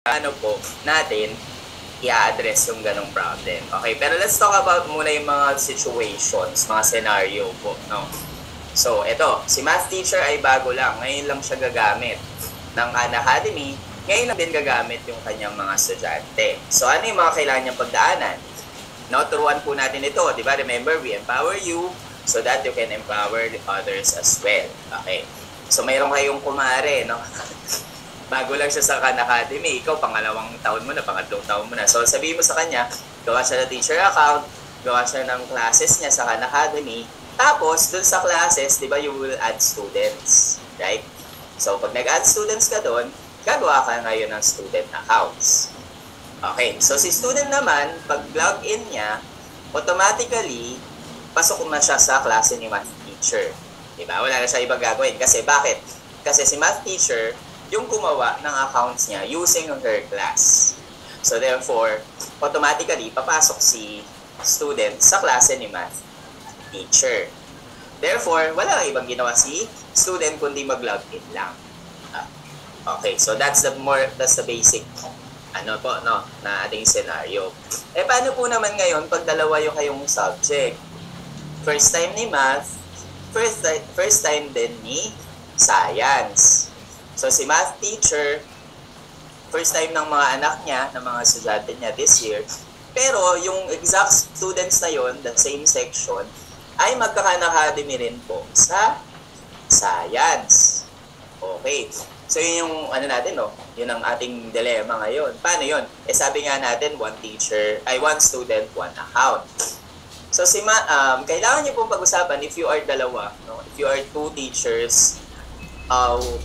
ano po natin i-address yung ganong problem. Okay, pero let's talk about muna yung mga situations, mga scenario po, no? So, ito, si math teacher ay bago lang. Ngayon lang siya gagamit ng Khan Academy. Ngayon lang din gagamit yung kanyang mga estudyante. So, ano yung mga kailangan niyang pagdaanan? No, turuan po natin ito, di ba? Remember, we empower you so that you can empower the others as well. Okay. So, mayroon kayong kumare, no? Bago lang siya sa Khan Academy, ikaw pangalawang taon mo na, pangatlong taon mo na. So sabihin mo sa kanya, gawa siya ng teacher account, gawa siya ng classes niya sa Khan Academy. Tapos, dun sa classes, di ba, you will add students, right? So pag nag-add students ka dun, gagawa ka ngayon ng student accounts. Okay, so si student naman, pag login niya, automatically, pasok na siya sa klase ni math teacher. Di ba? Wala na siya ibang gagawin. Kasi bakit? Kasi si math teacher, yung gumawa ng accounts niya using her class. So therefore, automatically, papasok si student sa klase ni math teacher. Therefore, wala ibang ginawa si student kundi mag-login lang. Okay, so that's the basic na ating scenario. Paano po naman ngayon pag dalawa yung kayong subject? First time ni math, first time din ni science. So, si math teacher, first time ng mga anak niya, ng mga estudyante niya this year. Pero, yung exact students na yon, the same section, ay magka-Khan Academy rin po sa science. Okay. So, yun yung, natin, no? Yun ang ating dilemma ngayon. Paano yun? Sabi nga natin, one student, one account. So, kailangan niyo pong pag-usapan if you are dalawa, no? If you are two teachers,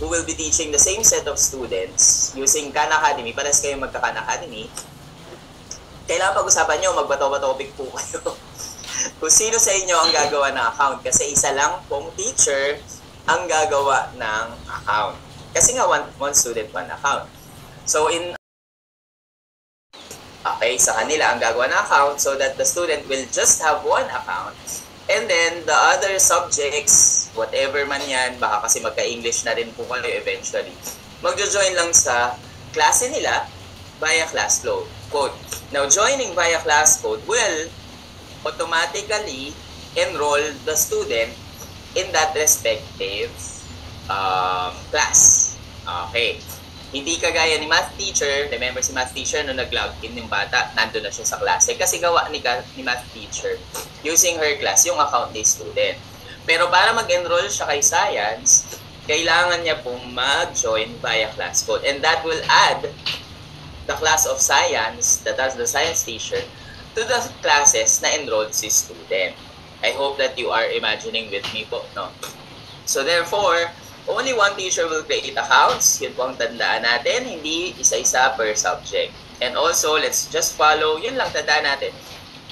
who will be teaching the same set of students using Khan Academy, pares kayo magka-Khan Academy, kailangan pag-usapan nyo, magbato-topic po kayo. Kung sino sa inyo ang gagawa ng account. Kasi isa lang pong teacher ang gagawa ng account. Kasi nga, one student, one account. So, sa kanila ang gagawa ng account so that the student will just have one account. And then, the other subjects, whatever man yan, baka kasi magka-English na rin po kayo eventually, magjo-join lang sa klase nila via class code. Now, joining via class code will automatically enroll the student in that respective class. Okay. Hindi kagaya ni math teacher, remember si math teacher nung nag-login yung bata, nandun na siya sa klase. Kasi gawa ni math teacher, using her class, yung account ni student. Pero para mag-enroll siya kay science, kailangan niya pong mag-join via class code. And that will add the class of science, that's the science teacher, to the classes na enrolled si student. I hope that you are imagining with me po, no? So therefore, only one teacher will create accounts. Yun po ang tandaan natin. Hindi isa-isa per subject. And also, let's just follow. Yun lang tandaan natin.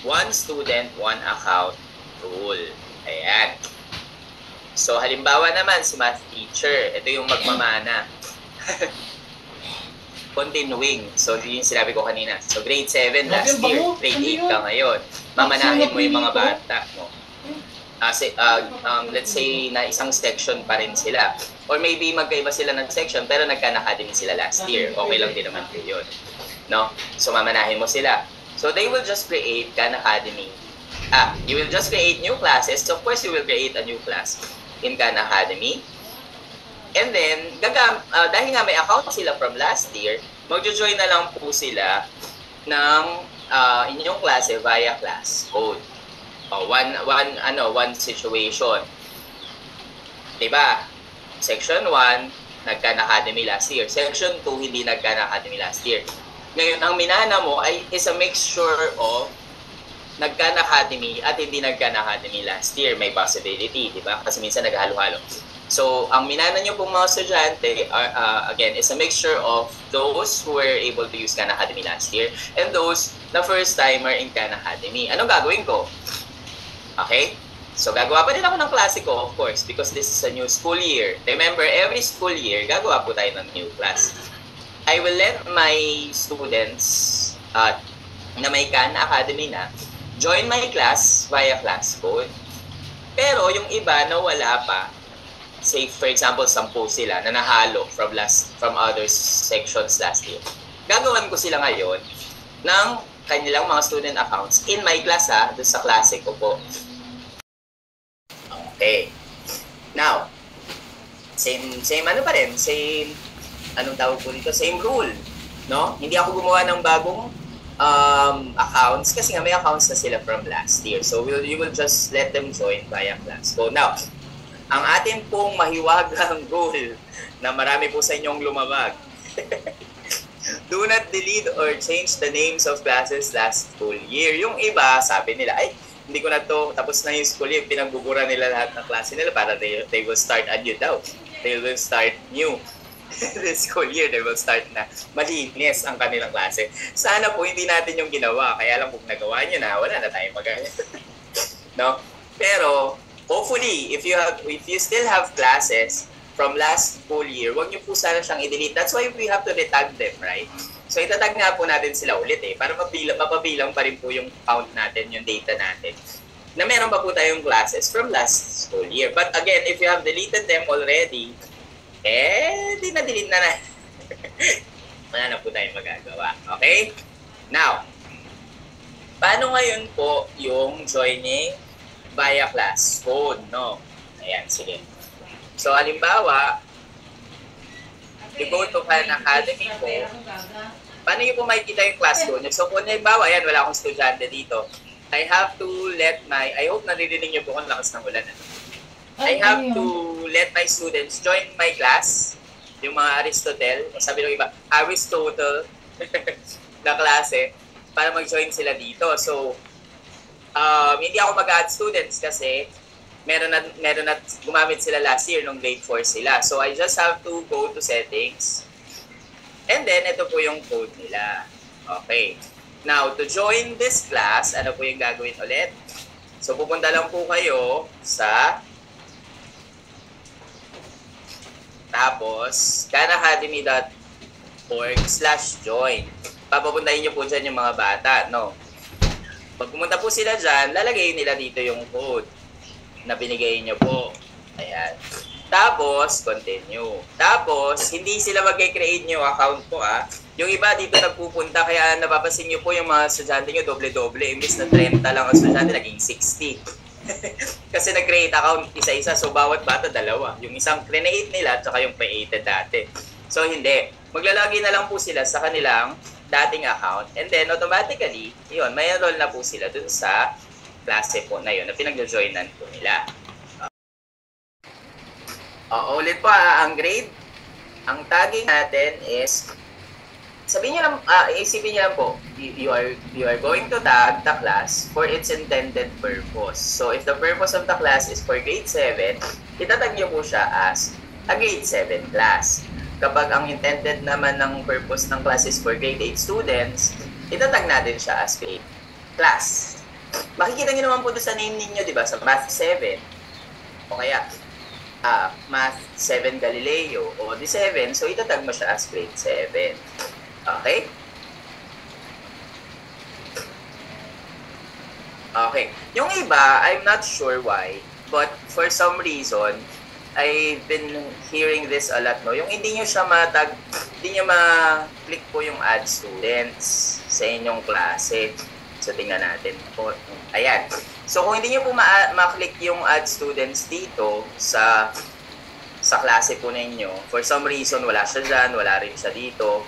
One student, one account rule. Ayan. So, halimbawa naman, si math teacher. Ito yung magmamana. Continuing. So, yun yung sinabi ko kanina. So, grade 7 last year. Grade 8 ka ngayon. Mamanahin mo yung mga bata mo. Let's say na isang section pa rin sila. Or maybe magkaiba sila ng section pero nag-Khan Academy sila last year. Okay lang din naman po yun. No? So mamanahin mo sila. So they will just create Khan Academy. You will just create new classes. So of course, you will create a new class in Khan Academy. And then, dahil nga may account sila from last year, magjo-join na lang po sila ng inyong klase via class code. One situation. Diba? Section 1, nag-Khan Academy last year. Section 2, hindi nag-Khan Academy last year. Ngayon, ang minana mo is a mixture of nag-Khan Academy at hindi nag-Khan Academy last year. May possibility, diba? Kasi minsan naghalo-halo. So, ang minana nyo pong mga estudyante, again, is a mixture of those who were able to use Khan Academy last year and those na first-timer in Khan Academy. Anong gagawin ko? Okay? So, gagawa pa din ako ng klase ko, of course, because this is a new school year. Remember, every school year, gagawa po tayo ng new class. I will let my students na may Khan Academy na join my class via class code. Pero yung iba na wala pa, say for example, 10 sila na nahalo from other sections last year. gagawan ko sila ngayon ng kanilang mga student accounts in my class doon sa klase ko po. Okay. Now, same ano pa rin, same, anong tawag po dito, same rule, no? Hindi ako gumawa ng bagong accounts kasi nga may accounts na sila from last year. So, you will just let them join via class. So, now, ang atin pong mahiwagang rule na marami po sa inyong lumabag. Do not delete or change the names of classes last school year. Yung iba, sabi nila, ay, hindi ko na to, tapos na yung school year, pinagbubura nila lahat ng klase nila para they will start anew daw. They will start new. This school year, they will start na malinis ang kanilang klase. Sana po hindi natin yung ginawa. Kaya lang kung nagawa nyo na, wala na tayong magagawa. No? Pero, hopefully, if you still have classes from last school year, wag niyo po sana siyang i-delete. That's why we have to retag them, right? So, itatag nga po natin sila ulit para mapabilang pa rin po yung count natin, yung data natin, na meron pa po tayong classes from last school year. But again, if you have deleted them already, di na-delete na. Wala na po tayong magagawa. Okay? Now, paano ngayon po yung joining via class phone, no? Ayan, sige. So, halimbawa, you go to Khan Academy po, paano nyo po makikita yung class ko? So, kung halimbawa, ayan, wala akong estudyante dito. I have to let I hope naririnig nyo po kung lakas ng ulan. I have to let my students join my class, yung mga Aristotle, sabi ng iba, Aristotle na klase, para mag-join sila dito. So, hindi ako mag-add students kasi meron na gumamit sila last year nung grade 4 sila. So, I just have to go to settings. And then, ito po yung code nila. Okay. Now, to join this class, ano po yung gagawin ulit? So, pupunta lang po kayo sa tapos, khanacademy.org/join. Papapuntahin nyo po dyan yung mga bata, no? Pag pumunta po sila dyan, lalagay nila dito yung code na binigay nyo po. Ayan. Tapos, continue. Tapos, hindi sila mag-create nyo account po, Yung iba dito nagpupunta, kaya napapasin nyo po yung mga estudyante nyo, doble-doble. Imbis na 30 lang ang estudyante, naging 60. Kasi nag-create account isa-isa, so bawat bata dalawa. Yung isang create nila, at saka yung created dati. So, hindi. Maglalagay na lang po sila sa kanilang dating account. And then, automatically, yun, may enroll na po sila dun sa klase po na yun, na pinag-joinan po nila. Ulit po, ang grade, ang tagging natin is, sabihin niyo lang, isipin niyo lang po, you are going to tag the class for its intended purpose. So, if the purpose of the class is for grade 7, itatag niyo po siya as a grade 7 class. Kapag ang intended naman ng purpose ng class is for grade 8 students, itatag natin siya as grade class. Makikita niyo naman po doon sa name ninyo, di ba? Sa Math 7. O kaya, Math 7 Galileo o D7, so itatag mo siya as grade 7. Okay? Okay. Yung iba, I'm not sure why, but for some reason, I've been hearing this a lot, no? Yung hindi nyo siya hindi nyo ma-click po yung add students sa inyong klase. So, tingnan natin po. Ayan. So, kung hindi nyo po ma-click yung add students dito sa klase po ninyo, for some reason, wala siya dyan, wala rin siya dito,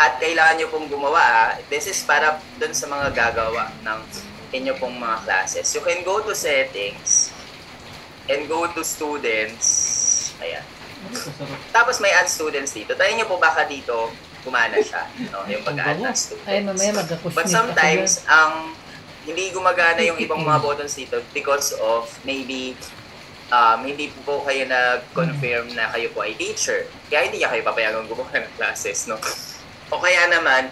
at kailangan nyo pong gumawa, this is para dun sa mga gagawa ng inyo pong mga classes. You can go to settings and go to students. Ayan. Tapos may add students dito. Tayo nyo po baka dito gumana siya, no? Yung pag-add ng students. Ay, mamaya But sometimes, hindi gumagana yung ibang mga buttons dito because of maybe hindi po kayo nag-confirm na kayo po ay teacher. Kaya hindi niya kayo papayagang gumawa ng classes, no? O kaya naman,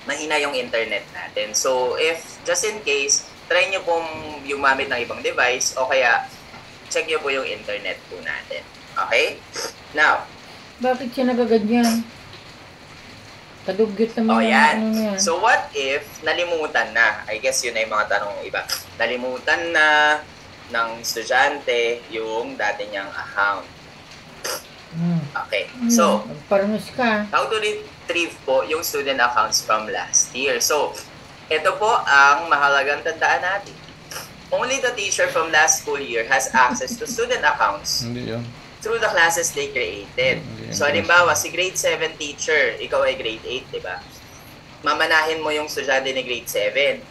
mahina yung internet natin. So, if just in case, try nyo pong gumamit ng ibang device o kaya check nyo po yung internet po natin. Okay? Now, bakit siya nagaganyan? Kadugyot naman yan. Ano yan. So, what if nalimutan na? I guess yun ay mga tanong iba. Nalimutan na ng estudyante yung dati niyang account. Okay. So, parang ka. retrieve po yung student accounts from last year. So, ito po ang mahalagang tandaan natin. Only the teacher from last school year has access to student accounts through the classes they created. So, halimbawa, si grade 7 teacher, ikaw ay grade 8, di ba? Mamanahin mo yung estudyante ni grade 7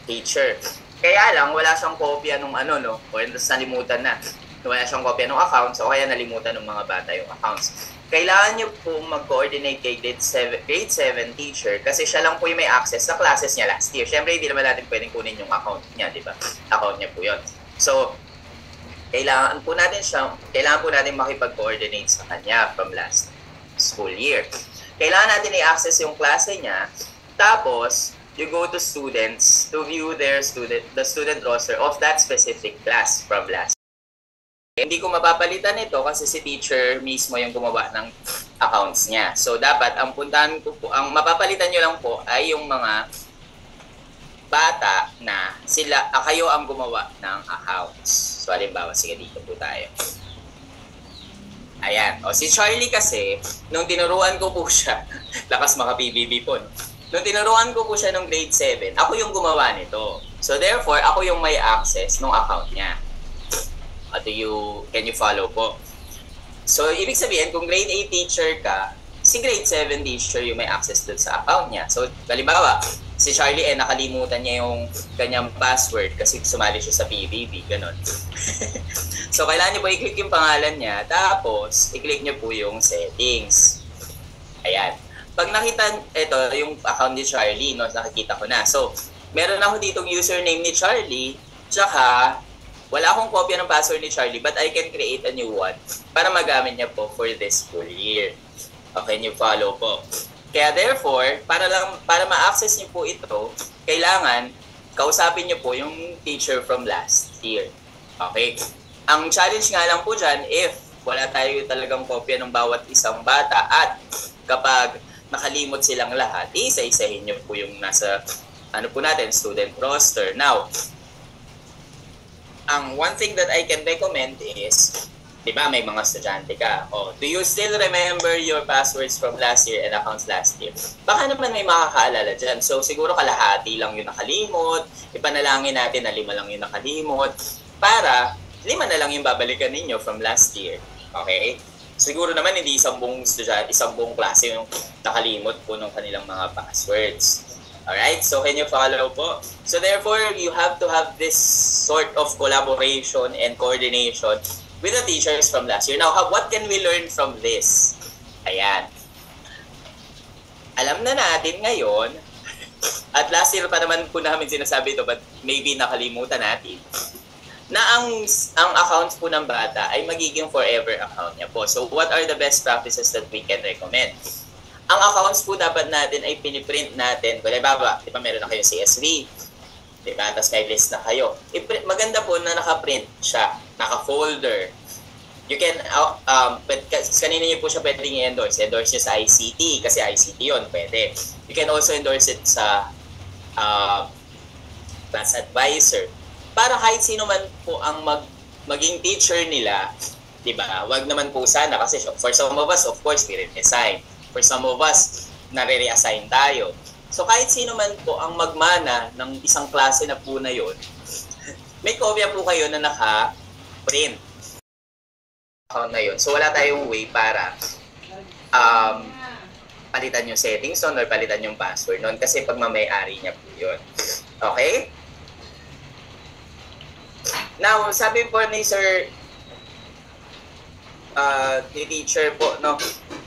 teacher. Kaya lang, wala siyang kopya nung ano, no? O nalimutan na. Wala siyang kopya ng accounts o kaya nalimutan ng mga bata yung accounts. Kailangan nyo po mag-coordinate kay grade 7 teacher kasi siya lang po yung may access sa classes niya last year. Siyempre, hindi naman natin pwedeng kunin yung account niya, di ba? Account niya po yun. So, kailangan po natin makipag-coordinate sa kanya from last school year. Kailangan natin i-access yung klase niya. Tapos, you go to students to view the student roster of that specific class from last. Hindi ko mapapalitan ito kasi si teacher mismo yung gumawa ng accounts niya. So, dapat ang mapapalitan nyo lang po ay yung mga bata na kayo ang gumawa ng accounts. So, halimbawa, sige, dito po tayo. Ayan. O, si Charlie kasi, nung tinuruan ko po siya, lakas maka-PBB po, no? Nung tinuruan ko po siya nung grade 7, ako yung gumawa nito. So, therefore, ako yung may access ng account niya. Can you follow po? So, ibig sabihin, kung grade 8 teacher ka, si grade 7 teacher yung may access dun sa account niya. So, halimbawa, si Charlie nakalimutan niya yung kanyang password kasi sumali siya sa PBB, ganun. So, kailangan niyo po i-click yung pangalan niya, tapos i-click niyo po yung settings. Ayan. Pag nakita, ito, yung account ni Charlie, no, nakikita ko na. So, meron ako ditong username ni Charlie, tsaka, wala akong kopya ng password ni Charlie, but I can create a new one para magamit niya po for this school year. Okay, you follow po. Kaya therefore, para ma-access niyo po ito, kailangan kausapin niyo po yung teacher from last year. Okay? Ang challenge nga lang po dyan, if wala tayo talagang kopya ng bawat isang bata at kapag nakalimot silang lahat, isa-isahin niyo po yung nasa student roster. Now, ang one thing that I can recommend is, di ba, may mga estudyante ka. Do you still remember your passwords from last year and accounts last year? Baka naman may makakaalala dyan. So, siguro kalahati lang yung nakalimot. Ipanalangin natin na 5 lang yung nakalimot. Para 5 na lang yung babalikan ninyo from last year. Okay? Siguro naman hindi isang buong estudyante, isang buong klase yung nakalimot po ng kanilang mga passwords. Alright, so can you follow po? So therefore, you have to have this sort of collaboration and coordination with the teachers from last year. Now, what can we learn from this? Ayan. Alam na natin ngayon, at last year pa naman po namin sinasabi ito, but maybe nakalimutan natin, na ang accounts po ng bata ay magiging forever account niya po. So what are the best practices that we can recommend? Ang accounts po dapat natin ay piniprint natin. Kung di ba meron na kayo CSV, di ba? Tapos may list na kayo. Maganda po na naka-print siya, naka-folder. You can, kanina niyo po siya pwedeng i-endorse. Endorse niyo sa ICT, kasi ICT yun, pwede. You can also endorse it sa class advisor. Para kahit sino man po ang maging teacher nila, di ba? Wag naman po sana kasi for some of us, of course, we resign. For some of us, nare-reassign tayo. So kahit sino man po ang magmana ng isang klase na po na yun, may kopya po kayo na naka-print account na yun. So wala tayong way para palitan yung settings nun or palitan yung password nun kasi pagmamayari niya po yun. Okay? Now, sabi po ni Sir ni teacher po, no,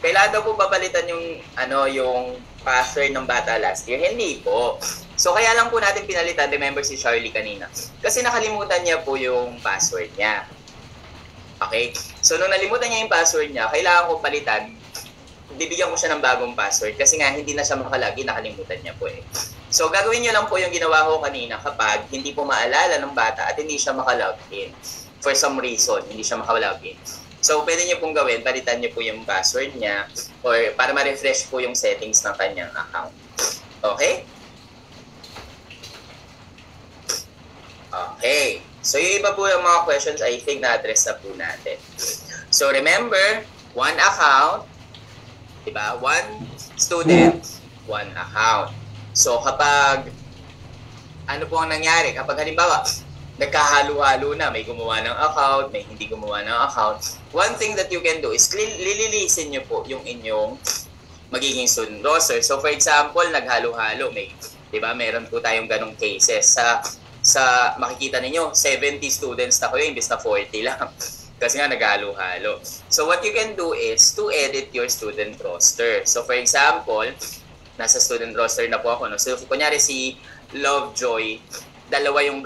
kailangan daw po babalitan yung yung password ng bata last year. Hindi po. So kaya lang po natin pinalitan, remember si Charlie kanina, kasi nakalimutan niya po yung password niya. Okay? So nung nalimutan niya yung password niya, kailangan ko palitan, bibigyan ko siya ng bagong password kasi nga hindi na siya makalagi, nakalimutan niya po eh. So gagawin niyo lang po yung ginawa ko kanina kapag hindi po maalala ng bata at hindi siya makalogin. For some reason, hindi siya makalogin. So, pwede niyo pong gawin, palitan niyo po yung password niya or para ma-refresh po yung settings ng kanyang account. Okay? Okay. So, yung iba po yung mga questions, I think na-address na po natin. So, remember, one account, diba? One student, one account. So kapag ano po ang nangyari? Kapag halimbawa, nagkahalo-halo na, may gumawa ng account, may hindi gumawa ng account, one thing that you can do is lililisin nyo po yung inyong magiging student roster. So for example, naghalo-halo, may, di ba, meron po tayong ganong cases. Sa makikita ninyo, 70 students na kayo, imbes na 40 lang. Kasi nga naghalo-halo. So what you can do is to edit your student roster. So for example, nasa student roster na po ako. No? So kunyari si Lovejoy, dalawa yung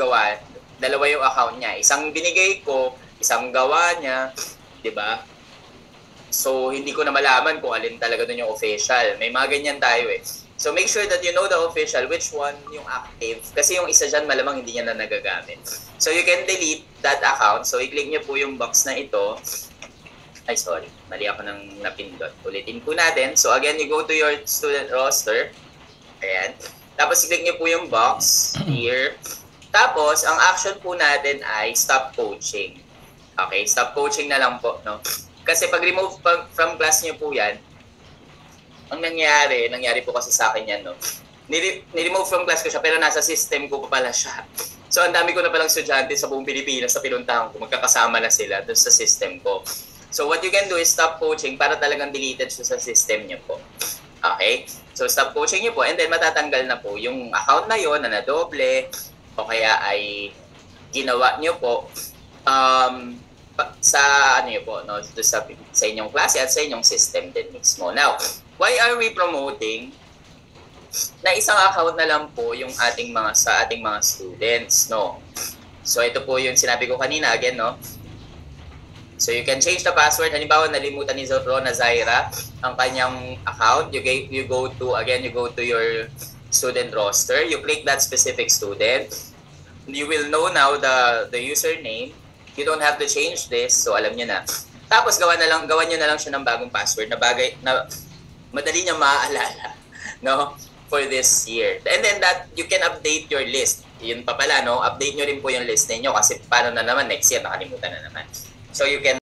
account niya. Isang binigay ko, isang gawa niya, 'di ba? So hindi ko na malaman kung alin talaga doon yung official. May mga ganyan tayo eh. So make sure that you know the official, which one yung active. Kasi yung isa dyan malamang hindi niya na nagagamit. So you can delete that account. So i-click niyo po yung box na ito. Ay sorry, mali ako ng napindot. Ulitin po natin. So again, you go to your student roster. Ayan. Tapos i-click niyo po yung box here. Tapos, ang action po natin ay stop coaching. Okay, stop coaching na lang po, no? Kasi pag remove from class niyo po yan, ang nangyari po kasi sa akin yan, no? Ni-remove from class ko siya, pero nasa system ko pa pala siya. So, ang dami ko na palang estudyante sa buong Pilipinas sa pinuntahan ko, magkakasama na sila doon sa system ko. So, what you can do is stop coaching para talagang deleted siya sa system niyo po. Okay? So, stop coaching niyo po and then matatanggal na po yung account na yon na nadoble o kaya ay ginawa niyo po sa ano niyo po, no? Sa inyong klase at sa inyong system din mismo. Now, why are we promoting na isang account na lang po yung ating mga students, no? So, ito po yung sinabi ko kanina again, no? So you can change the password. Halimbawa, nalimutan ni Rona Zaira ang kanyang account. You go to your student roster. You click that specific student. You will know now the username. You don't have to change this. So alam niyo na. Tapos gawan niyo na lang siya ng bagong password na madali niya maaalala, no? For this year. And then that you can update your list. Yun pa pala, no? Update niyo rin po yung list niyo kasi paano na naman next year nakalimutan na naman. So you can